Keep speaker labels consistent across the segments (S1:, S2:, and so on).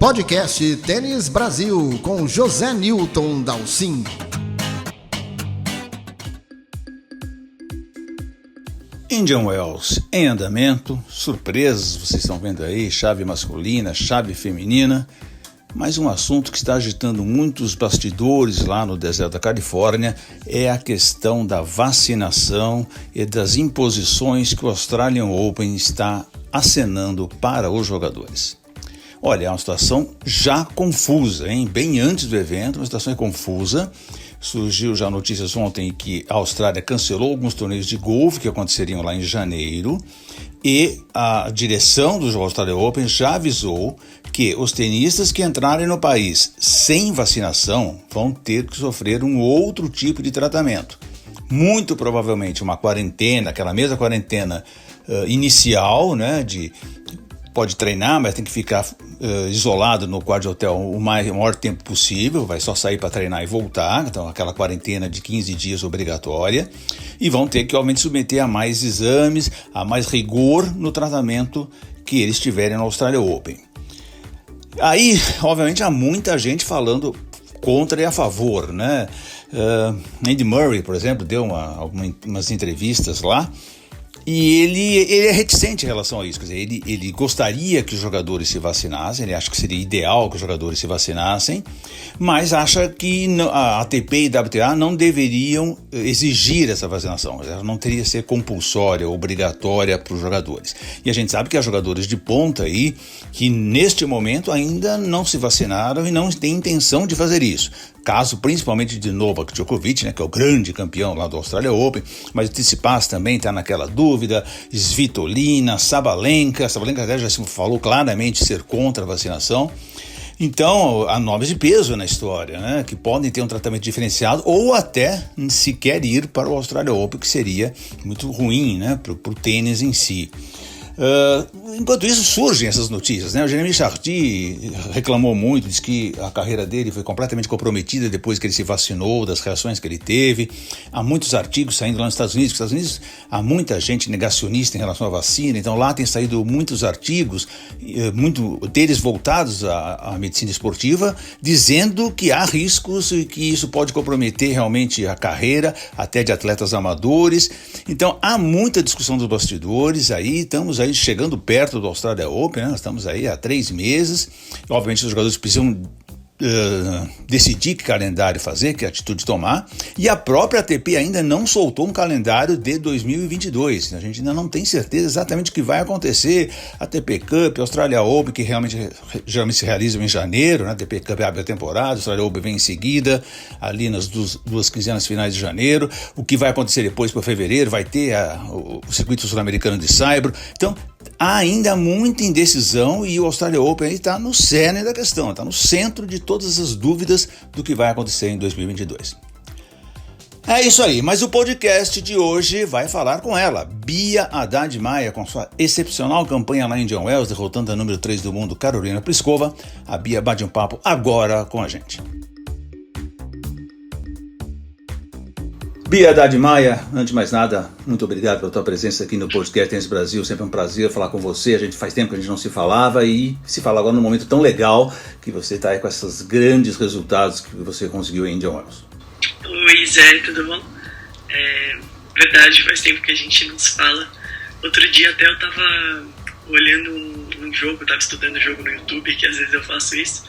S1: Podcast Tênis Brasil com José Newton Dalcin.
S2: Indian Wells em andamento, surpresas, vocês estão vendo aí, chave masculina, chave feminina, mas um assunto que está agitando muitos bastidores lá no deserto da Califórnia é a questão da vacinação e das imposições que o Australian Open está acenando para os jogadores. Olha, é uma situação já confusa, hein? Bem antes do evento, uma situação confusa. Surgiu já notícias ontem que a Austrália cancelou alguns torneios de golfe que aconteceriam lá em janeiro e a direção do Australian Open já avisou que os tenistas que entrarem no país sem vacinação vão ter que sofrer um outro tipo de tratamento. Muito provavelmente uma quarentena, aquela mesma quarentena inicial, né, pode treinar, mas tem que ficar isolado no quarto de hotel o maior tempo possível, vai só sair para treinar e voltar, então aquela quarentena de 15 dias obrigatória, e vão ter que, obviamente, submeter a mais exames, a mais rigor no tratamento que eles tiverem no Australian Open. Aí, obviamente, há muita gente falando contra e a favor, né? Andy Murray, por exemplo, deu algumas entrevistas lá, e ele é reticente em relação a isso, quer dizer, ele gostaria que os jogadores se vacinassem, ele acha que seria ideal que os jogadores se vacinassem, mas acha que a ATP e a WTA não deveriam exigir essa vacinação, ela não teria que ser compulsória, obrigatória para os jogadores. E a gente sabe que há jogadores de ponta aí que neste momento ainda não se vacinaram e não têm intenção de fazer isso. Caso principalmente de Novak Djokovic, né, que é o grande campeão lá do Australian Open, mas o Tsitsipas também está naquela dúvida, Svitolina, Sabalenka até já se falou claramente ser contra a vacinação. Então, há nomes de peso na história, né, que podem ter um tratamento diferenciado ou até sequer ir para o Australian Open, que seria muito ruim, né, para o tênis em si. Enquanto isso surgem essas notícias, né? O Jeremy Chardy reclamou muito, disse que a carreira dele foi completamente comprometida depois que ele se vacinou, das reações que ele teve. Há muitos artigos saindo lá nos Estados Unidos, porque nos Estados Unidos há muita gente negacionista em relação à vacina, então lá tem saído muitos artigos, muito deles voltados à medicina esportiva, dizendo que há riscos e que isso pode comprometer realmente a carreira, até de atletas amadores. Então há muita discussão dos bastidores aí, estamos aí chegando perto do Australian Open, né? Nós estamos aí há 3 meses, obviamente os jogadores precisam decidir que calendário fazer, que atitude tomar, e a própria ATP ainda não soltou um calendário de 2022, a gente ainda não tem certeza exatamente o que vai acontecer. A ATP Cup, a Australian Open, que geralmente se realizam em janeiro, né? A ATP Cup abre a temporada, a Australian Open vem em seguida, ali nas duas quinzenas finais de janeiro. O que vai acontecer depois para fevereiro, vai ter o circuito sul-americano de saibro. Então há ainda muita indecisão e o Australian Open está no cerne da questão, está no centro de todas as dúvidas do que vai acontecer em 2022. É isso aí, mas o podcast de hoje vai falar com ela, Bia Haddad Maia, com sua excepcional campanha lá em Indian Wells, derrotando a número 3 do mundo, Karolina Pliskova. A Bia bate um papo agora com a gente. Bia Haddad Maia, antes de mais nada, muito obrigado pela tua presença aqui no podcast Tênis Brasil, sempre um prazer falar com você, faz tempo que a gente não se falava e se fala agora num momento tão legal que você está aí com esses grandes resultados que você conseguiu em Indian Wells.
S3: Oi Zé, tudo bom? Verdade, faz tempo que a gente não se fala. Outro dia até eu estava olhando um jogo, estava estudando o jogo no YouTube, que às vezes eu faço isso,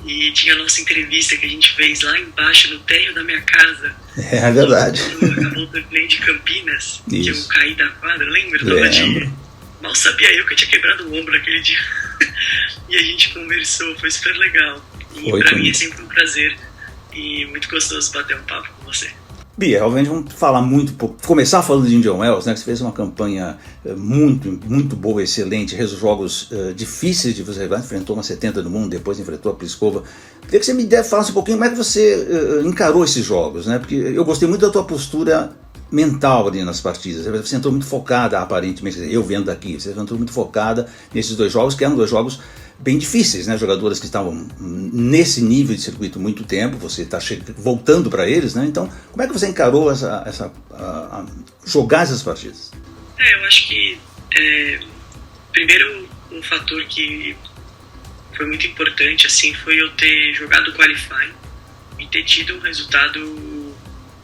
S3: e tinha a nossa entrevista que a gente fez lá embaixo, no térreo da minha casa.
S2: É verdade.
S3: Acabou o torneio de Campinas, isso. Que eu caí da quadra, lembra? Mal sabia eu que eu tinha quebrado o ombro naquele dia. E a gente conversou, foi super legal. E pra mim é sempre um prazer e muito gostoso bater um papo com você.
S2: Bia, obviamente vamos falar começar falando de Indian Wells, né? Você fez uma campanha muito boa, excelente, jogos difíceis de você levar, enfrentou uma 70 do mundo, depois enfrentou a Pliskova. Queria que você me falasse um pouquinho como é que você encarou esses jogos, né? Porque eu gostei muito da tua postura mental ali nas partidas, você entrou muito focada, aparentemente, eu vendo daqui, você entrou muito focada nesses 2 jogos, que eram 2 jogos bem difíceis, né? Jogadoras que estavam nesse nível de circuito muito tempo, você está voltando para eles, né? Então, como é que você encarou jogar essas partidas?
S3: Eu acho que primeiro um fator que foi muito importante, assim, foi eu ter jogado o qualifying e ter tido um resultado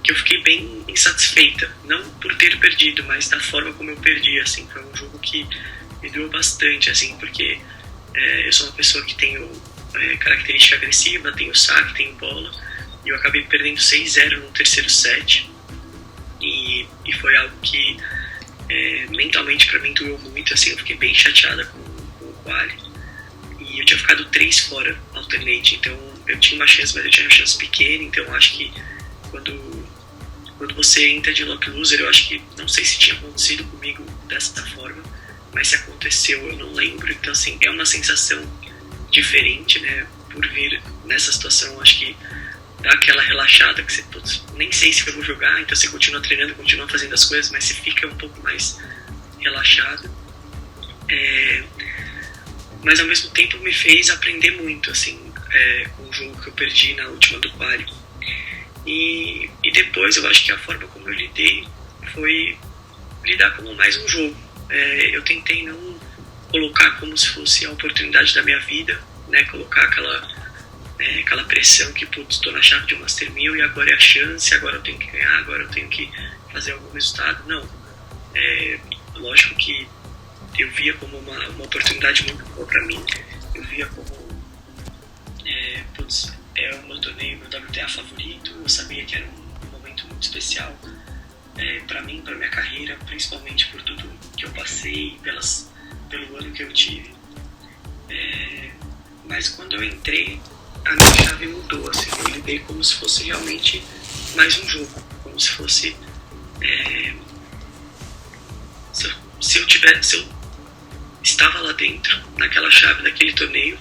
S3: que eu fiquei bem insatisfeita, não por ter perdido, mas da forma como eu perdi, assim. Foi um jogo que me doeu bastante, assim, porque eu sou uma pessoa que tenho característica agressiva, tenho saque, tenho bola, e eu acabei perdendo 6-0 no terceiro set, e foi algo que mentalmente pra mim doeu muito, assim. Eu fiquei bem chateada com o quali, e eu tinha ficado 3 fora alternate, então eu tinha uma chance, mas eu tinha uma chance pequena. Então eu acho que quando você entra de lock loser, eu acho que, não sei se tinha acontecido comigo dessa forma, mas se aconteceu eu não lembro. Então assim, é uma sensação diferente, né, por vir nessa situação. Acho que dá aquela relaxada que você, putz, nem sei se eu vou jogar, então você continua treinando, continua fazendo as coisas, mas você fica um pouco mais relaxado. Mas ao mesmo tempo me fez aprender muito, assim, com o jogo que eu perdi na última do quali. E depois eu acho que a forma como eu lidei foi lidar como mais um jogo. Eu tentei não colocar como se fosse a oportunidade da minha vida, né, colocar aquela pressão que, putz, estou na chave de Master 1000 e agora é a chance, agora eu tenho que ganhar, agora eu tenho que fazer algum resultado. Não. Lógico que eu via como uma oportunidade muito boa para mim. Eu via como putz, é o meu torneio, meu WTA favorito. Eu sabia que era um momento muito especial para mim, para minha carreira, principalmente por tudo que eu passei, pelo ano que eu tive. Mas quando eu entrei, a minha chave mudou, assim. Eu lidei como se fosse realmente mais um jogo, como se fosse se eu estava lá dentro, naquela chave daquele torneio,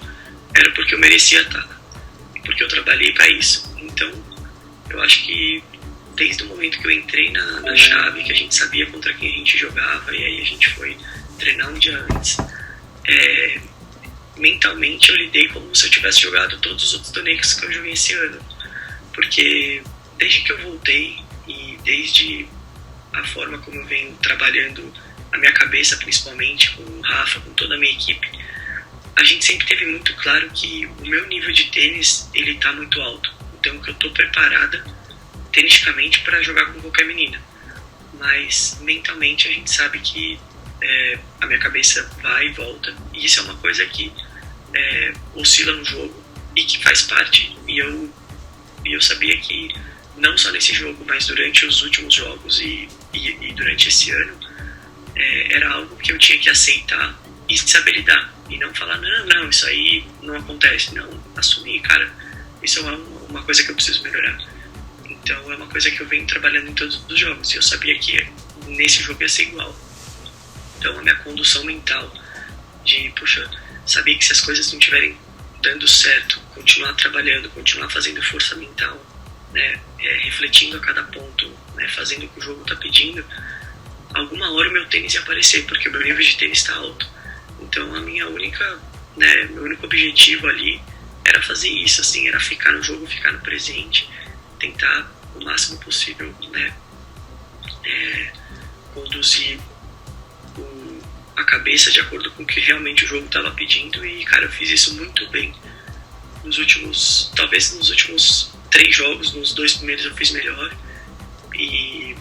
S3: era porque eu merecia estar, porque eu trabalhei para isso. Então eu acho que desde o momento que eu entrei na chave, que a gente sabia contra quem a gente jogava, e aí a gente foi treinar um dia antes, mentalmente eu lidei como se eu tivesse jogado todos os outros torneios que eu joguei esse ano. Porque desde que eu voltei, e desde a forma como eu venho trabalhando a minha cabeça, principalmente com o Rafa, com toda a minha equipe, a gente sempre teve muito claro que o meu nível de tênis, ele tá muito alto. Então que eu tô preparada tenisticamente para jogar com qualquer menina. Mas mentalmente a gente sabe que a minha cabeça vai e volta, e isso é uma coisa que oscila no jogo e que faz parte. E eu sabia que não só nesse jogo, mas durante os últimos jogos e durante esse ano, era algo que eu tinha que aceitar e saber lidar, e não falar não, isso aí não acontece. Não, assumir, cara, isso é uma coisa que eu preciso melhorar. Então é uma coisa que eu venho trabalhando em todos os jogos, e eu sabia que nesse jogo ia ser igual. Então a minha condução mental de, puxa, saber que se as coisas não estiverem dando certo, continuar trabalhando, continuar fazendo força mental, né, refletindo a cada ponto, né, fazendo o que o jogo está pedindo, alguma hora o meu tênis ia aparecer, porque o meu nível de tênis está alto. Então meu único objetivo ali era fazer isso, assim, era ficar no jogo, ficar no presente, tentar o máximo possível, né, conduzir a cabeça de acordo com o que realmente o jogo estava pedindo. E, cara, eu fiz isso muito bem. Talvez nos últimos 3 jogos, nos 2 primeiros eu fiz melhor. E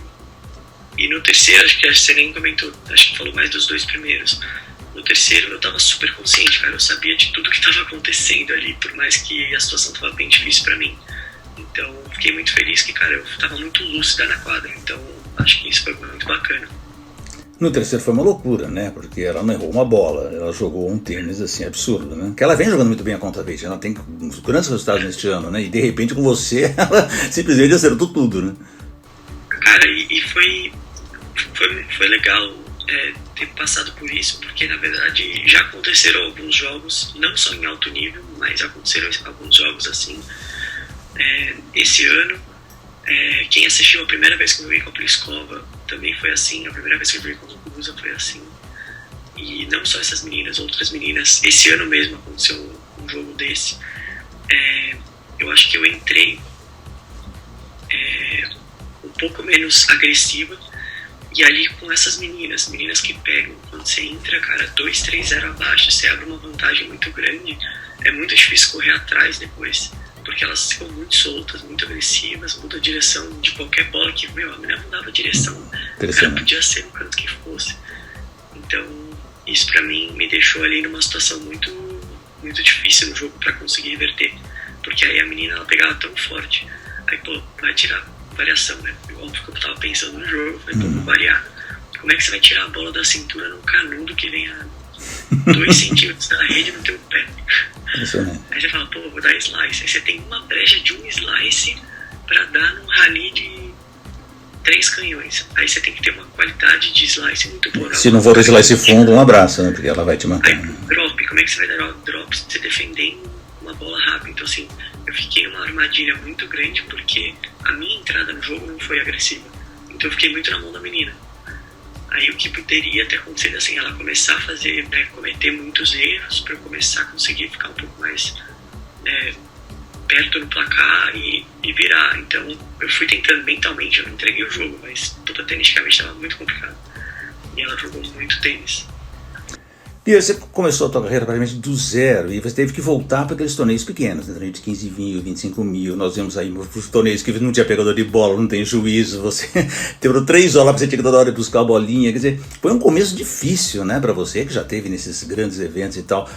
S3: no terceiro, acho que você nem comentou, acho que falou mais dos 2 primeiros. No terceiro eu tava super consciente, cara. Eu sabia de tudo que estava acontecendo ali, por mais que a situação tava bem difícil para mim. Então, fiquei muito feliz que, cara, eu tava muito lúcida na quadra. Então, acho que isso foi muito bacana.
S2: No terceiro foi uma loucura, né? Porque ela não errou uma bola, ela jogou um tênis assim absurdo, né? Que ela vem jogando muito bem a conta vez, ela tem uns grandes resultados neste ano, né? E de repente com você ela simplesmente acertou tudo, né?
S3: Cara, e foi legal ter passado por isso, porque na verdade já aconteceram alguns jogos, não só em alto nível, mas aconteceram alguns jogos assim. Esse ano, quem assistiu a primeira vez que eu joguei com a Pliskova também foi assim, a primeira vez que eu joguei com a Muguruza foi assim. E não só essas meninas, outras meninas. Esse ano mesmo aconteceu um jogo desse. Eu acho que eu entrei um pouco menos agressiva, E ali com essas meninas que pegam, quando você entra, cara, 2-3-0 abaixo, você abre uma vantagem muito grande, é muito difícil correr atrás depois, porque elas ficam muito soltas, muito agressivas, muda a direção de qualquer bola que, a menina mudava a direção, cara, podia ser no canto que fosse. Então, isso pra mim me deixou ali numa situação muito, muito difícil no jogo pra conseguir reverter, porque aí a menina, ela pegava tão forte, aí, vai tirar variação, né? Óbvio que eu tava pensando no jogo, falei, vou variar. Como é que você vai tirar a bola da cintura num canudo que vem a 2 centímetros da rede no teu pé? Aí você fala, vou dar slice. Aí você tem uma brecha de um slice pra dar num rally de 3 canhões. Aí você tem que ter uma qualidade de slice muito boa.
S2: Se não for slice fundo, um abraço, né? Porque ela vai te manter.
S3: Aí, drop, como é que você vai dar drop se você defendendo uma bola rápida? Então, assim, eu fiquei numa armadilha muito grande porque a minha entrada no jogo não foi agressiva. Então eu fiquei muito na mão da menina. Aí o que poderia ter acontecido, assim, ela começar a fazer, né, cometer muitos erros para eu começar a conseguir ficar um pouco mais perto do placar e virar. Então eu fui tentando mentalmente, eu não entreguei o jogo, mas tudo tenicamente estava muito complicado. E ela jogou muito tênis.
S2: Pia, você começou a sua carreira praticamente do zero e você teve que voltar para aqueles torneios pequenos, né? De 15 mil, 25 mil. Nós vimos aí os torneios que não tinha pegador de bola, não tem juízo. Você demorou 3 horas para você tinha que toda hora buscar a bolinha. Quer dizer, foi um começo difícil, né, para você que já teve nesses grandes eventos e tal.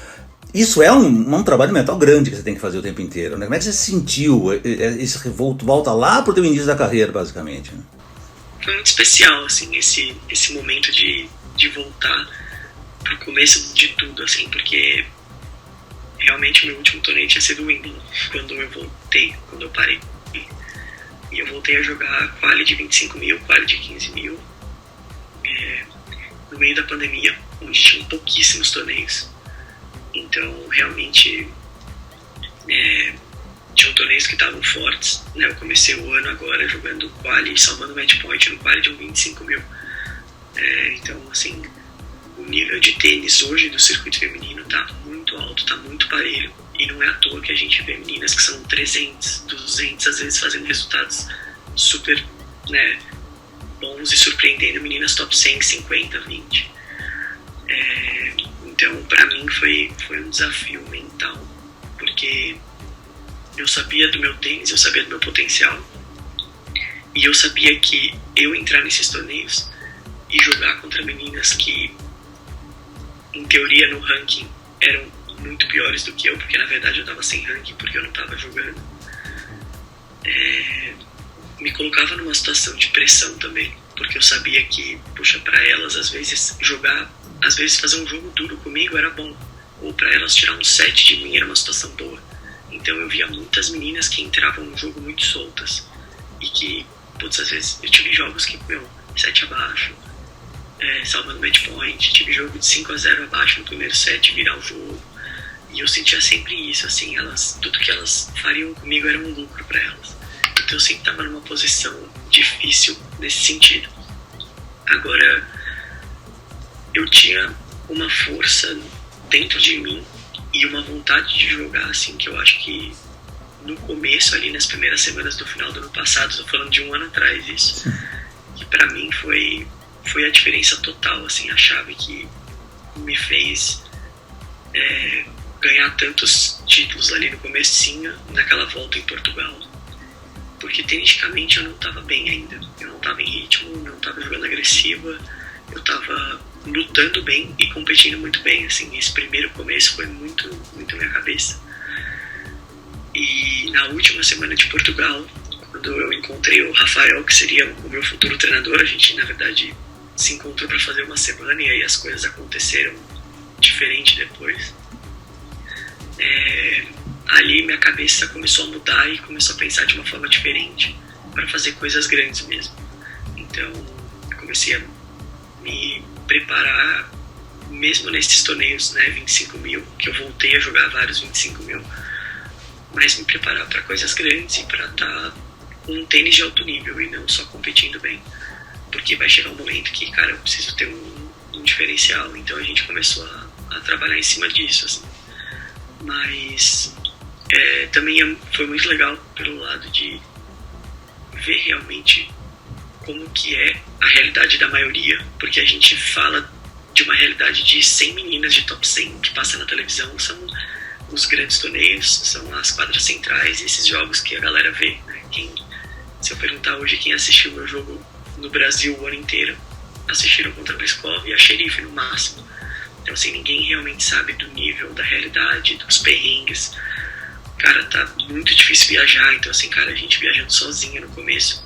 S2: Isso é um trabalho mental grande que você tem que fazer o tempo inteiro, né? Como é que você sentiu esse volta lá para o teu início da carreira, basicamente? Né?
S3: Foi muito especial, assim, esse momento de voltar pro começo de tudo, assim, porque realmente meu último torneio tinha sido o Wimbledon, quando eu parei. E eu voltei a jogar quali de 25 mil, quali de 15 mil, no meio da pandemia, onde tinham pouquíssimos torneios. Então, realmente, tinham torneios que estavam fortes, né? Eu comecei o ano agora jogando quali e salvando match point no quali de 25 mil. Então, assim, o nível de tênis hoje do circuito feminino tá muito alto, tá muito parelho. E não é à toa que a gente vê meninas que são 300, 200, às vezes fazendo resultados super, né, bons e surpreendendo meninas top 100, 50, 20. Então, pra mim foi um desafio mental, porque eu sabia do meu tênis, eu sabia do meu potencial, e eu sabia que eu entrar nesses torneios e jogar contra meninas que, em teoria, no ranking, eram muito piores do que eu, porque na verdade eu tava sem ranking, porque eu não tava jogando, me colocava numa situação de pressão também, porque eu sabia que, puxa, pra elas, às vezes, fazer um jogo duro comigo era bom, ou pra elas tirar um set de mim era uma situação boa. Então eu via muitas meninas que entravam no jogo muito soltas, e que, putz, às vezes eu tive jogos que, 7 abaixo, salvando match point, tive jogo de 5-0 abaixo no primeiro set, virar o jogo, e eu sentia sempre isso, assim, tudo que elas fariam comigo era um lucro para elas. Então eu sempre estava numa posição difícil nesse sentido. Agora, eu tinha uma força dentro de mim e uma vontade de jogar, assim, que eu acho que no começo, ali nas primeiras semanas do final do ano passado, estou falando de um ano atrás isso, que para mim foi a diferença total, assim, a chave que me fez ganhar tantos títulos ali no comecinho, naquela volta em Portugal. Porque tenicamente eu não estava bem ainda, eu não estava em ritmo, não estava jogando agressiva, eu estava lutando bem e competindo muito bem, assim, esse primeiro começo foi muito, muito minha cabeça. E na última semana de Portugal, quando eu encontrei o Rafael, que seria o meu futuro treinador, a gente, na verdade, se encontrou para fazer uma semana e aí as coisas aconteceram diferente depois. Ali minha cabeça começou a mudar e começou a pensar de uma forma diferente para fazer coisas grandes mesmo. Então eu comecei a me preparar mesmo nesses torneios, né, 25 mil, que eu voltei a jogar vários 25 mil, mas me preparar para coisas grandes e para estar com um tênis de alto nível e não só competindo bem, porque vai chegar um momento que, cara, eu preciso ter um diferencial. Então a gente começou a trabalhar em cima disso, assim. Mas também foi muito legal pelo lado de ver realmente como que é a realidade da maioria, porque a gente fala de uma realidade de 100 meninas de top 100 que passa na televisão, são os grandes torneios, são as quadras centrais e esses jogos que a galera vê, né? Se eu perguntar hoje quem assistiu meu jogo no Brasil o ano inteiro, assistiram contra a Briscoe e a Xerife no máximo. Então assim, ninguém realmente sabe do nível, da realidade, dos perrengues. Cara, tá muito difícil viajar, então assim, cara, a gente viajando sozinha no começo.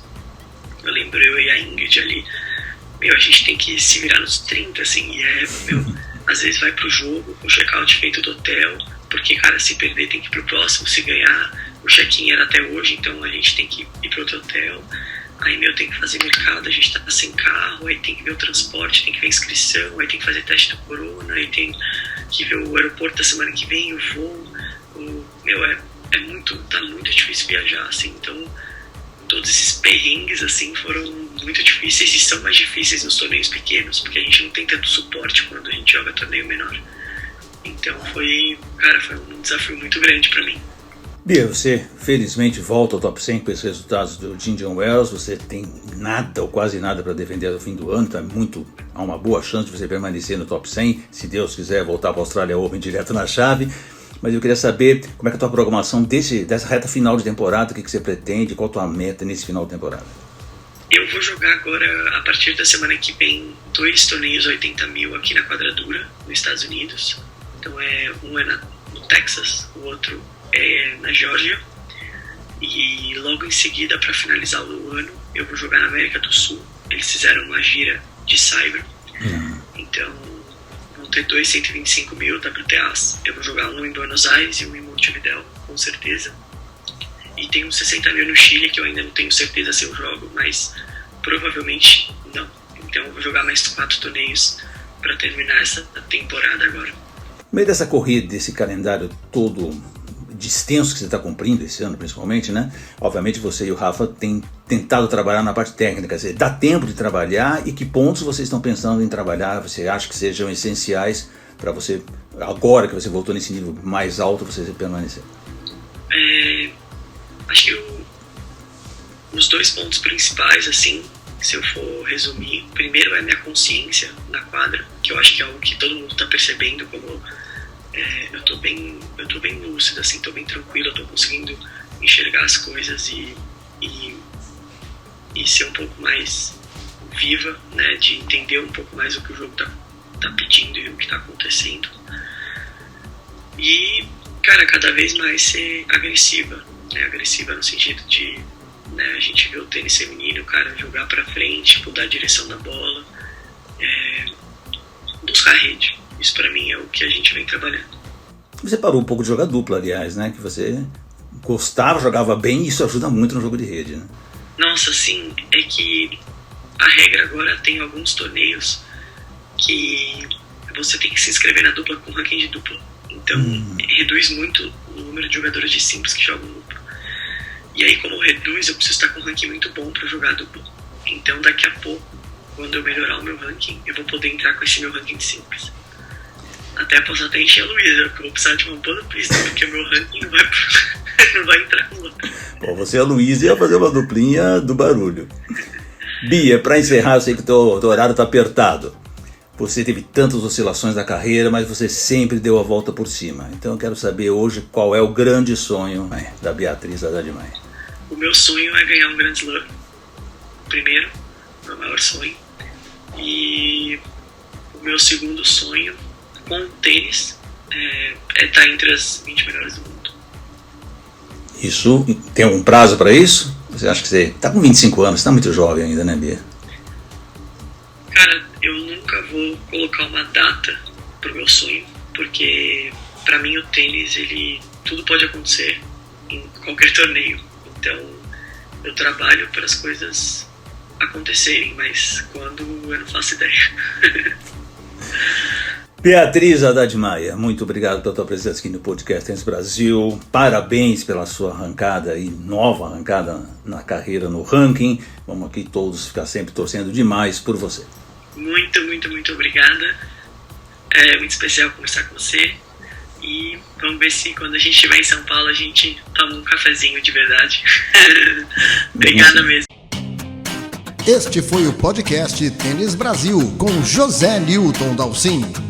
S3: Eu lembro eu e a Ingrid ali, a gente tem que se virar nos 30, assim, e às vezes vai pro jogo, com o check-out feito do hotel, porque, cara, se perder tem que ir pro próximo, se ganhar, o check-in era até hoje, então a gente tem que ir pro outro hotel, aí, tem que fazer mercado, a gente tá sem carro, aí tem que ver o transporte, tem que ver a inscrição, aí tem que fazer teste do corona, aí tem que ver o aeroporto da semana que vem, o voo, tá muito difícil viajar, assim, então todos esses perrengues, assim, foram muito difíceis e são mais difíceis nos torneios pequenos, porque a gente não tem tanto suporte quando a gente joga torneio menor. Então foi um desafio muito grande para mim.
S2: Bia, você felizmente volta ao top 100 com esses resultados do Indian Wells, você tem nada ou quase nada para defender ao fim do ano, então há uma boa chance de você permanecer no top 100, se Deus quiser voltar para a Australia Open direto na chave. Mas eu queria saber como é que é a tua programação dessa reta final de temporada, o que você pretende, qual a tua meta nesse final de temporada?
S3: Eu vou jogar agora, a partir da semana que vem, 2 torneios 80 mil aqui na Quadradura, nos Estados Unidos. Então um é no Texas, o outro é na Geórgia. E logo em seguida, para finalizar o ano, eu vou jogar na América do Sul. Eles fizeram uma gira de Cyber. Então vão ter 2 125 mil WTAs. Eu vou jogar um em Buenos Aires e um em Montevideo, com certeza. E tem uns 60 mil no Chile, que eu ainda não tenho certeza se eu jogo, mas provavelmente não. Então eu vou jogar mais 4 torneios para terminar essa temporada agora.
S2: No meio dessa corrida, desse calendário todo de extenso que você está cumprindo esse ano, principalmente, né? Obviamente você e o Rafa têm tentado trabalhar na parte técnica, quer dizer, dá tempo de trabalhar e que pontos vocês estão pensando em trabalhar, você acha que sejam essenciais para você, agora que você voltou nesse nível mais alto, você permanecer?
S3: Acho que os 2 pontos principais, assim, se eu for resumir, primeiro é a minha consciência na quadra, que eu acho que é algo que todo mundo está percebendo, como eu tô bem lúcido, assim, tô bem tranquilo, eu tô conseguindo enxergar as coisas e ser um pouco mais viva, né, de entender um pouco mais o que o jogo tá pedindo e o que tá acontecendo. E, cara, cada vez mais ser agressiva, né, agressiva no sentido de, né, a gente vê o tênis feminino, cara, jogar pra frente, mudar a direção da bola, buscar a rede. Isso pra mim é o que a gente vem trabalhando.
S2: Você parou um pouco de jogar dupla, aliás, né? Que você gostava, jogava bem e isso ajuda muito no jogo de rede, né?
S3: Nossa, sim. É que a regra agora tem alguns torneios que você tem que se inscrever na dupla com ranking de dupla. Então, reduz muito o número de jogadores de simples que jogam dupla. E aí, como reduz, eu preciso estar com um ranking muito bom para jogar dupla. Então, daqui a pouco, quando eu melhorar o meu ranking, eu vou poder entrar com esse meu ranking de simples. Até posso até encher a Luísa, porque eu vou precisar de uma boa pista, porque o meu ranking não vai entrar com outra.
S2: Bom, você e a Luísa ia fazer uma duplinha do barulho. Bia, para encerrar, eu sei que o teu horário está apertado. Você teve tantas oscilações na carreira, mas você sempre deu a volta por cima. Então eu quero saber hoje qual é o grande sonho da Beatriz Haddad Maia.
S3: O meu sonho é ganhar um Grand Slam. Primeiro, meu maior sonho. E o meu segundo sonho com o tênis é estar entre as 20 melhores do mundo.
S2: Isso, tem um prazo para isso? Você acha que você está com 25 anos, está muito jovem ainda, né, Bia?
S3: Cara, eu nunca vou colocar uma data pro meu sonho, porque pra mim o tênis, tudo pode acontecer em qualquer torneio. Então eu trabalho para as coisas acontecerem, mas quando eu não faço ideia.
S2: Beatriz Haddad Maia, muito obrigado pela tua presença aqui no Podcast Tênis Brasil. Parabéns pela sua arrancada e nova arrancada na carreira no ranking. Vamos aqui todos ficar sempre torcendo demais por você.
S3: Muito, muito, muito obrigada. É muito especial conversar com você. E vamos ver se quando a gente estiver em São Paulo a gente toma um cafezinho de verdade. Obrigada mesmo.
S1: Este foi o podcast Tênis Brasil com José Newton Dalcin.